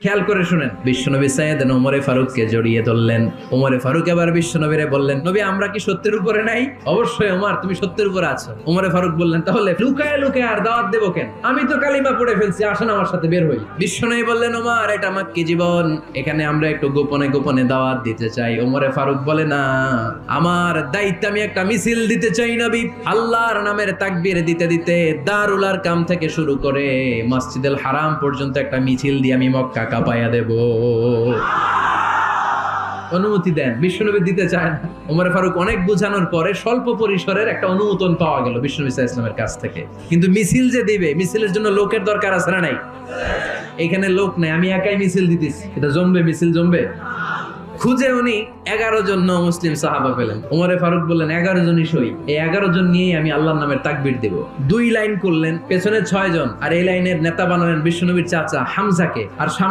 খেয়াল করে শুনেন, বিশ্বনবী সাইয়েদনা ওমরে ফারুককে জড়িয়ে ধরলেন। ওমরে ফারুক এবার বিশ্বনবীরে বললেন, নবী আমরা কি সত্যের উপরে নাই? অবশ্যই ওমর, তুমি সত্যের উপরে আছো। ওমরে ফারুক বললেন, তাহলে লুকায় লুকায় আর দাওয়াত দেবো কেন? আমি তো কালিমা পড়ে ফেলছি, আসেন আমার সাথে বের হই। বিশ্বনবী বললেন, ওমর এটা মাক্কি জীবন, এখানে আমরা একটু গোপনে গোপনে দাওয়াত দিতে চাই। ওমরে ফারুক বলে, না, আমার দায়িত্ব, আমি একটা মিছিল দিতে চাই নবী। আল্লাহর নামের তাকবীর দিতে দিতে দারুল আরকাম থেকে শুরু করে মসজিদুল হারাম পর্যন্ত একটা মিছিল দিয়ে আমি মক্কা কাঁপায়া দেব। অনুমতি দেন। বিশ্বনবী দিতে চায় না। ওমর ফারুক অনেক বোঝানোর পরে স্বল্প পরিসরের একটা অনুমোদন পাওয়া গেল বিশ্বনবী সাল্লাল্লাহু আলাইহি ওয়াসাল্লামের কাছ থেকে। কিন্তু মিছিল যে দিবে, মিছিলের জন্য লোকের দরকার আছে না নাই? এখানে লোক নাই, আমি একাই মিছিল দিতেছি, এটা জমবে? মিছিল জমবে? খুঁজে উনি 11 জন মুসলিম সাহাবা পেলেন। ওমরে ফারুক বললেন, 11 জনই সই, এই 11 জন নিয়েই আমি আল্লাহর নামের তাকবীর দেব। 2 লাইন করলেন, পেছনে 6 জন, আর এই লাইনের নেতা বানালেন বিশ্বনবীর চাচা হামজাকে, আর সামনে